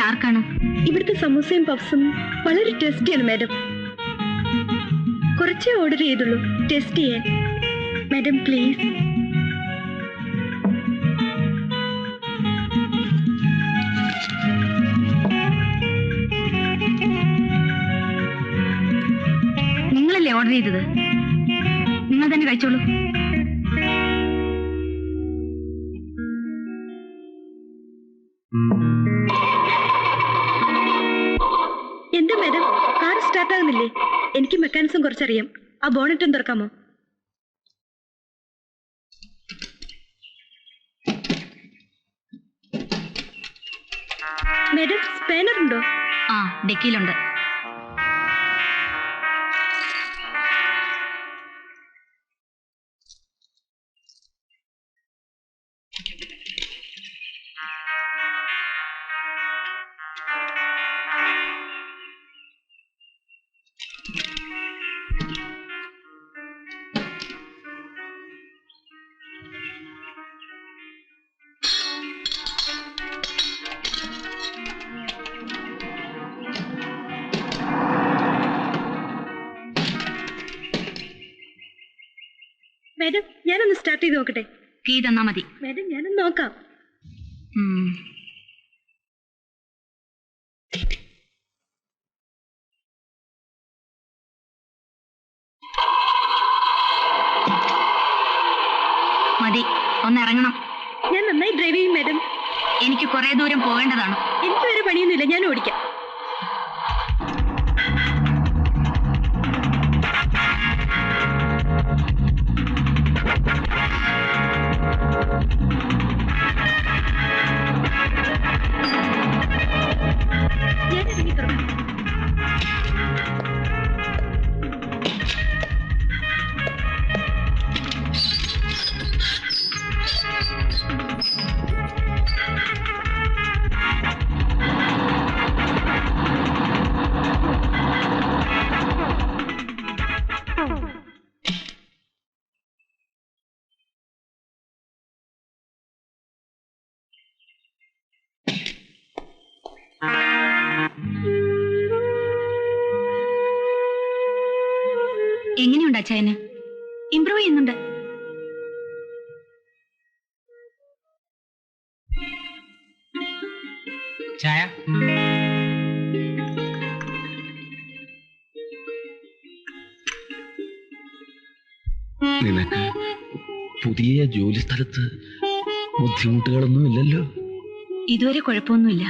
ആർക്കാണ്? ഇവിടുത്തെ സമൂസയും പഫ്സും വളരെ ടേസ്റ്റിയാണ് മാഡം. കുറച്ചേ ഓർഡർ ചെയ്തുള്ളൂ ടേസ്റ്റ് ചെയ്യാൻ. Madam please. നിങ്ങളല്ലേ ഓർഡർ ചെയ്തത്? നിങ്ങൾ തന്നെ കഴിച്ചോളൂ. എന്താ മാഡം, കാർ സ്റ്റാർട്ട് ആകുന്നില്ലേ? എനിക്ക് മെക്കാനിസം കുറച്ചറിയാം. ആ ബോണറ്റ് ഒന്ന് തുറക്കാമോ? മാഡം സ്പാനർ ഉണ്ടോ? ആ, ഡിക്കിയിലുണ്ട്. മാഡം ഞാനൊന്ന് സ്റ്റാർട്ട് ചെയ്ത് നോക്കട്ടെ. കീ തന്നാ മതി. മാഡം ഞാനൊന്ന് നോക്കാം. മതി, ഒന്ന് ഇറങ്ങണം. ഞാൻ നന്നായി ഡ്രൈവ് ചെയ്യും മാഡം. എനിക്ക് കുറെ ദൂരം പോകേണ്ടതാണ്. എനിക്ക് വേറെ പണിയൊന്നുമില്ല, ഞാൻ ഓടിക്കാം. ഞാൻ ഇറങ്ങി തുടങ്ങാം. എങ്ങനെയുണ്ട് അച്ചായന്? ഇംപ്രൂവ് ചെയ്യുന്നുണ്ട്. ചായ. നിനക്ക് പുതിയ ജോലി സ്ഥലത്ത് ബുദ്ധിമുട്ടുകളൊന്നും ഇല്ലല്ലോ? ഇതുവരെ കുഴപ്പമൊന്നുമില്ല.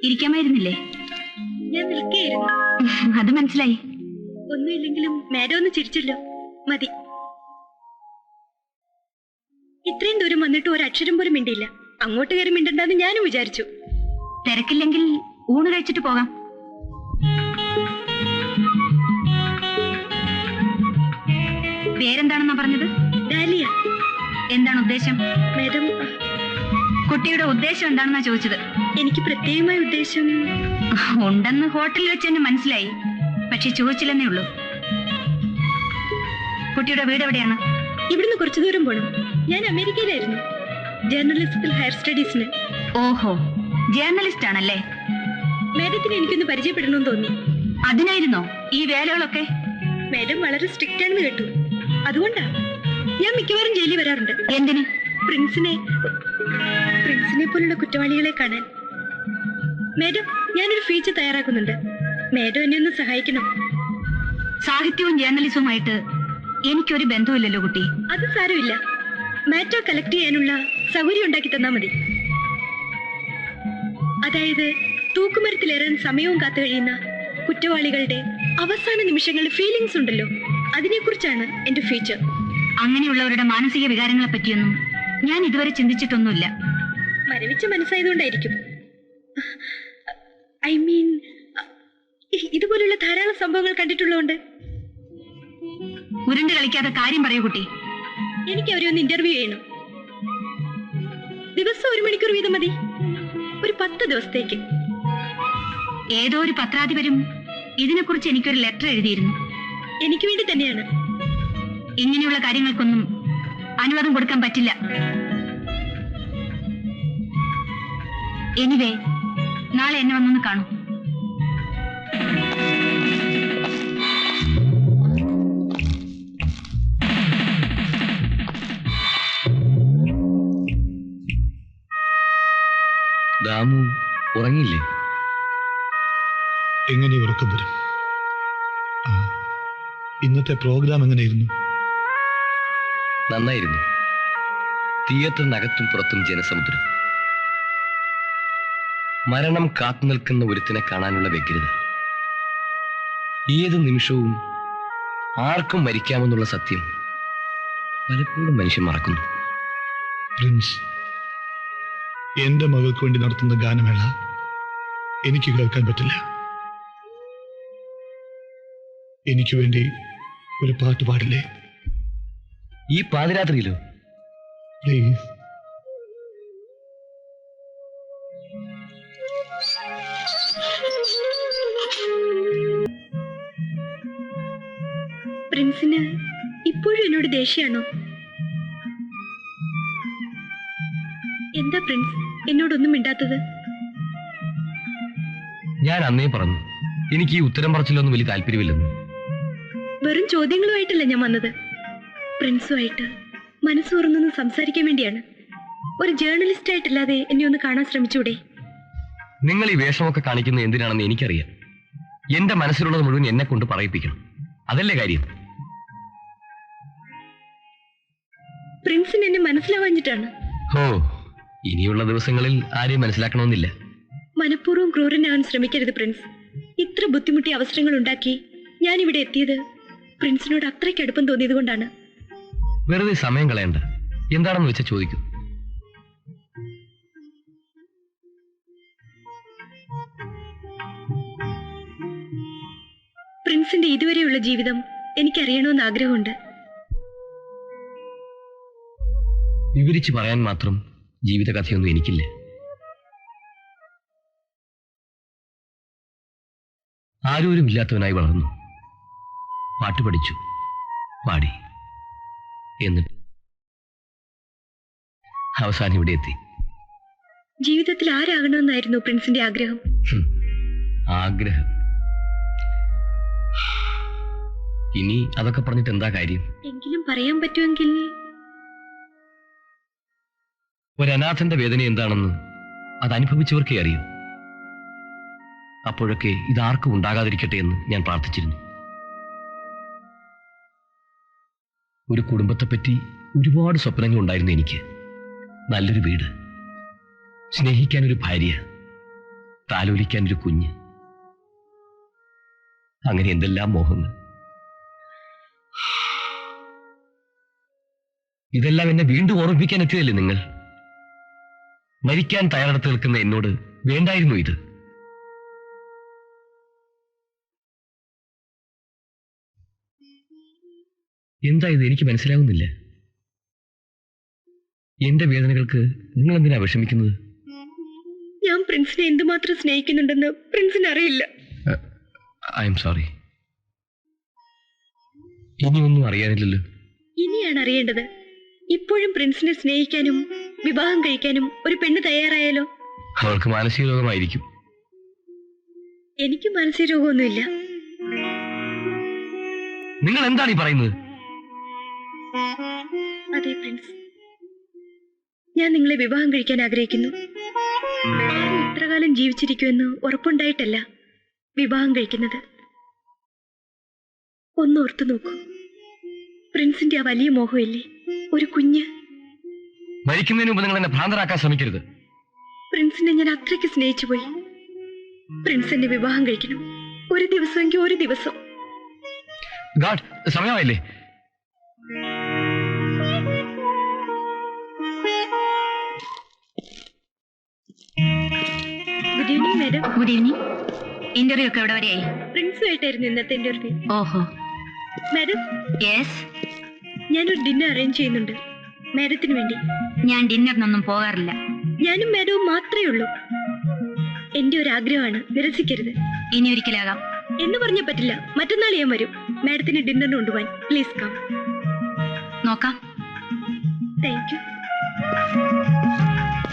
ഇരിക്കാമായിരുന്നില്ലേ? ഞാൻ നിൽക്കുകയായിരുന്നു. അത് മനസ്സിലായി. ഒന്നുമില്ലെങ്കിലും മാഡം ഒന്ന് ചിരിച്ചല്ലോ, മതി. ഇത്രയും ദൂരം വന്നിട്ട് ഒരക്ഷരം പോലും മിണ്ടിയില്ല. അങ്ങോട്ട് കയറി മിണ്ടണ്ടെന്ന് ഞാനും വിചാരിച്ചു. തിരക്കില്ലെങ്കിൽ ഊണ് കഴിച്ചിട്ട് പോകാം. പേരെന്താണെന്നാ പറഞ്ഞത്? ഡാലിയ. എന്താണ് ഉദ്ദേശം? മാഡം, കുട്ടിയുടെ ഉദ്ദേശം എന്താണെന്നാ ചോദിച്ചത്. എനിക്ക് പ്രത്യേകമായ ഉദ്ദേശം ഉണ്ടെന്ന് ഹോട്ടലിൽ വെച്ച് തന്നെ മനസ്സിലായി. പക്ഷെ ചോദിച്ചില്ലെന്നേ ഉള്ളൂ. കുട്ടിയുടെ വീട് എവിടെയാണ്? ഇവിടുന്ന് കുറച്ചു ദൂരം പോണം. ഞാൻ അമേരിക്കയിലായിരുന്നു, ജേർണലിസ്റ്റിൽ ഹയർ സ്റ്റഡീസിന്. ഓഹോ, ജേർണലിസ്റ്റ് ആണല്ലേ? മാഡത്തിന് എനിക്കൊന്ന് പരിചയപ്പെടണമെന്ന് തോന്നി. അതിനായിരുന്നോ ഈ വേലകളൊക്കെ? മാഡം വളരെ സ്ട്രിക്റ്റ് ആണെന്ന് കേട്ടു. അതുകൊണ്ടാ ഞാൻ മിക്കവാറും ജയിലിൽ വരാറുണ്ട്. എന്തിന്? പ്രിൻസിനെ പോലുള്ള കുറ്റവാളികളെ കാണാൻ. മാഡം, ഞാനൊരു ഫീച്ചർ തയ്യാറാക്കുന്നുണ്ട്. മാഡം എന്നെ ഒന്ന് സഹായിക്കണം. സാഹിത്യവും ജേർണലിസവുമായിട്ട് എനിക്കൊരു ബന്ധമില്ലല്ലോ കുട്ടി. അത് സാരമില്ല. മാറ്റർ കളക്ട് ചെയ്യാനുള്ള സൗകര്യം ഉണ്ടാക്കി തന്നാ മതി. അതായത് തൂക്കുമരത്തിലേറാൻ സമയവും കാത്തു കഴിയുന്ന കുറ്റവാളികളുടെ അവസാന നിമിഷങ്ങളുടെ ഫീലിങ്സ് ഉണ്ടല്ലോ, അതിനെക്കുറിച്ചാണ് എന്റെ ഫീച്ചർ. അങ്ങനെയുള്ളവരുടെ മാനസിക വികാരങ്ങളെ പറ്റിയൊന്നും ഞാൻ ഇതുവരെ ചിന്തിച്ചിട്ടൊന്നുമില്ല. മരവിച്ച മനസ്സായതുകൊണ്ടായിരിക്കും. ഐ മീൻ, ഇതുപോലുള്ള ധാരാളം സംഭവങ്ങൾ കണ്ടിട്ടുള്ളതുകൊണ്ട്. ഉരുണ്ട് കളിക്കാതെ കാര്യം പറയൂ കുട്ടി. എനിക്ക് അവരെ ഒന്ന് ഇന്റർവ്യൂ ചെയ്യണം. ദിവസം 1 മണിക്കൂർ വീതം മതി, ഒരു 10 ദിവസത്തേക്ക്. ഏതോ ഒരു പത്രാധിപരും ഇതിനെക്കുറിച്ച് എനിക്കൊരു ലെറ്റർ എഴുതിയിരുന്നു. എനിക്ക് വേണ്ടി തന്നെയാണ്. ഇങ്ങനെയുള്ള കാര്യങ്ങൾക്കൊന്നും അനുവാദം കൊടുക്കാൻ പറ്റില്ല. എനിവേ, നാളെ എന്നെ വന്നൊന്ന് കാണൂ. ദാമു ഉറങ്ങിയില്ലേ? എങ്ങനെ ഉറക്കം വരും? ഇന്നത്തെ പ്രോഗ്രാം എങ്ങനെയായിരുന്നു? നന്നായിരുന്നു. തിയേറ്ററിനകത്തും പുറത്തും ജനസമുദ്രം. മരണം കാത്തു നിൽക്കുന്ന ഒരുത്തിനെ കാണാനുള്ള വ്യഗ്രത. ഏത് നിമിഷവും ആർക്കും മരിക്കാമെന്നുള്ള സത്യം പലപ്പോഴും മനുഷ്യൻ മറക്കുന്നു. പ്രിൻസ്, എന്റെ മകൾക്ക് വേണ്ടി നടത്തുന്ന ഗാനമേള എനിക്ക് കേൾക്കാൻ പറ്റില്ല. എനിക്ക് വേണ്ടി ഒരു പാട്ട് പാടില്ലേ? ഈ പാതിരാത്രിയിലോ? പ്ലീസ്. പ്രിൻസിന് ഇപ്പോഴും എന്നോട് ദേഷ്യാണോ? എന്താ പ്രിൻസ് എന്നോടൊന്നും മിണ്ടാത്തത്? ഞാൻ അന്നേ പറഞ്ഞു, എനിക്ക് ഈ ഉത്തരം പറച്ചിലൊന്നും വലിയ താല്പര്യമില്ലെന്ന്. വെറും ചോദ്യങ്ങളുമായിട്ടല്ല ഞാൻ വന്നത്. പ്രിൻസുമായിട്ട് മനസ്സ് തുറന്നൊന്ന് സംസാരിക്കാൻ വേണ്ടിയാണ്. ഒരു ജേർണലിസ്റ്റ് ആയിട്ടല്ലാതെ എന്നെ ഒന്ന് കാണാൻ ശ്രമിച്ചൂടെ? നിങ്ങൾ ഈ വേഷമൊക്കെ കാണിക്കുന്നത് എന്തിനാണെന്ന് എനിക്കറിയാം. എന്റെ മനസ്സിലുള്ളത് മുഴുവൻ എന്നെ കൊണ്ട് പറയിപ്പിക്കണം, അതല്ലേ കാര്യം? പ്രിൻസിന് എന്നെ മനസ്സിലാവാഞ്ഞിട്ടാണ്. ഓ, ഇനിയുള്ള ദിവസങ്ങളിൽ ആരെയും മനസ്സിലാക്കണമെന്നില്ല. മനഃപൂർവ്വം ക്രൂരനാകാൻ ശ്രമിക്കരുത് പ്രിൻസ്. ഇത്ര ബുദ്ധിമുട്ടിയ അവസരങ്ങൾ ഉണ്ടാക്കി ഞാൻ ഇവിടെ എത്തിയത് പ്രിൻസിനോട് അത്രയ്ക്ക് അടുപ്പം തോന്നിയത് കൊണ്ടാണ്. വെറുതെ സമയം കളയണ്ട. എന്താണെന്ന് വെച്ചാൽ ചോദിക്കൂ. പ്രിൻസിന്റെ ഇതുവരെയുള്ള ജീവിതം എനിക്കറിയണമെന്ന് ആഗ്രഹമുണ്ട്. വിവരിച്ചു പറയാൻ മാത്രം ജീവിതകഥയൊന്നും എനിക്കില്ല. ആരോരും ഇല്ലാത്തവനായി വളർന്നു, പാട്ട് പഠിച്ചു, പാടി, എന്നിട്ട് അവസാനം ഇവിടെ എത്തി. ജീവിതത്തിൽ ആരാകണമെന്നായിരുന്നു പ്രിൻസിന്റെ ആഗ്രഹം? ആഗ്രഹം? ഇനി അതൊക്കെ പറഞ്ഞിട്ട് എന്താ കാര്യം? എങ്കിലും പറയാൻ പറ്റുമെങ്കിൽ. ഒരനാഥന്റെ വേദന എന്താണെന്ന് അത് അനുഭവിച്ചവർക്കേ അറിയൂ. അപ്പോഴൊക്കെ ഇതാർക്കും ഉണ്ടാകാതിരിക്കട്ടെ എന്ന് ഞാൻ പ്രാർത്ഥിച്ചിരുന്നു. ഒരു കുടുംബത്തെപ്പറ്റി ഒരുപാട് സ്വപ്നങ്ങൾ ഉണ്ടായിരുന്നു എനിക്ക്. നല്ലൊരു വീട്, സ്നേഹിക്കാനൊരു ഭാര്യ, താലോലിക്കാനൊരു കുഞ്ഞ്, അങ്ങനെ എന്തെല്ലാം മോഹങ്ങൾ. ഇതെല്ലാം എന്നെ വീണ്ടും ഓർമ്മിപ്പിക്കാൻ എത്തിയതല്ലേ നിങ്ങൾ? മരിക്കാൻ തയ്യാറെടുത്ത് നിൽക്കുന്ന എന്നോട് വേണ്ടായിരുന്നു ഇത്. എന്താ ഇത്? എനിക്ക് മനസ്സിലാവുന്നില്ല. എന്റെ വേദനകൾക്ക് നിങ്ങൾ എന്തിനാ വിഷമിക്കുന്നത്? ഞാൻ പ്രിൻസിനെ എന്തുമാത്രം സ്നേഹിക്കുന്നുണ്ടെന്ന് പ്രിൻസിന് അറിയില്ല. I am sorry. ഇനിയൊന്നും അറിയാനില്ലല്ലോ. ഇനിയാണ് അറിയേണ്ടത്. ഇപ്പോഴും പ്രിൻസിനെ സ്നേഹിക്കാനും വിവാഹം കഴിക്കാനും ഒരു പെണ്ണ് തയ്യാറായാലോ? അവൾക്ക് മാനസിക രോഗമായിരിക്കും. എനിക്ക് മാനസിക രോഗമൊന്നുമില്ല. നിങ്ങൾ എന്താണ് ഈ പറയുന്നത്? അതെ പ്രിൻസ്, ഞാൻ നിങ്ങളെ വിവാഹം കഴിക്കാൻ ആഗ്രഹിക്കുന്നു. ഇത്രകാലം ജീവിച്ചിരിക്കുമെന്ന് ഉറപ്പുണ്ടായിട്ടല്ല വിവാഹം കഴിക്കുന്നത്. ഒന്നോർത്തു നോക്കൂ, പ്രിൻസിന്റെ ആ വലിയ മോഹമില്ലേ, ഒരു കുഞ്ഞ്. മരിക്കുന്നതിന് മുമ്പ് നിങ്ങൾ എന്നെ ഭ്രാന്തരാക്കാൻ ശ്രമിക്കരുത്. പ്രിൻസിനെ ഞാൻ അത്രയ്ക്ക് സ്നേഹിച്ചു പോയി. പ്രിൻസ് എന്നെ വിവാഹം കഴിക്കണം, ഒരു ദിവസമെങ്കിൽ ഒരു ദിവസം. ഗാഡ്, സമയമായില്ലേ? Good evening madam. Good evening. Interview ഒക്കെ എവിടെ വരെയായി? പ്രിൻസുമായിട്ടായിരുന്നു ഇന്നത്തെ ഇന്റർവ്യൂ. ഓഹോ. Madam, yes. ഞാനൊരു ഡിന്നർ അറേഞ്ച് ചെയ്യുന്നുണ്ട് മാഡത്തിന് വേണ്ടി. ഞാൻ ഡിന്നറിനൊന്നും പോകാറില്ല. ഞാനും മാഡവും മാത്രമേ ഉള്ളൂ. എന്റെ ഒരു ആഗ്രഹമാണ്, നിരസിക്കരുത്. ഇനി ഒരിക്കലാകാം. എന്ന് പറഞ്ഞാൽ പറ്റില്ല. മറ്റന്നാൾ ഞാൻ വരും. മാഡത്തിന് ഡിന്നറിന് കൊണ്ടുപോകാൻ. Please come. നോക്കാം. Thank U.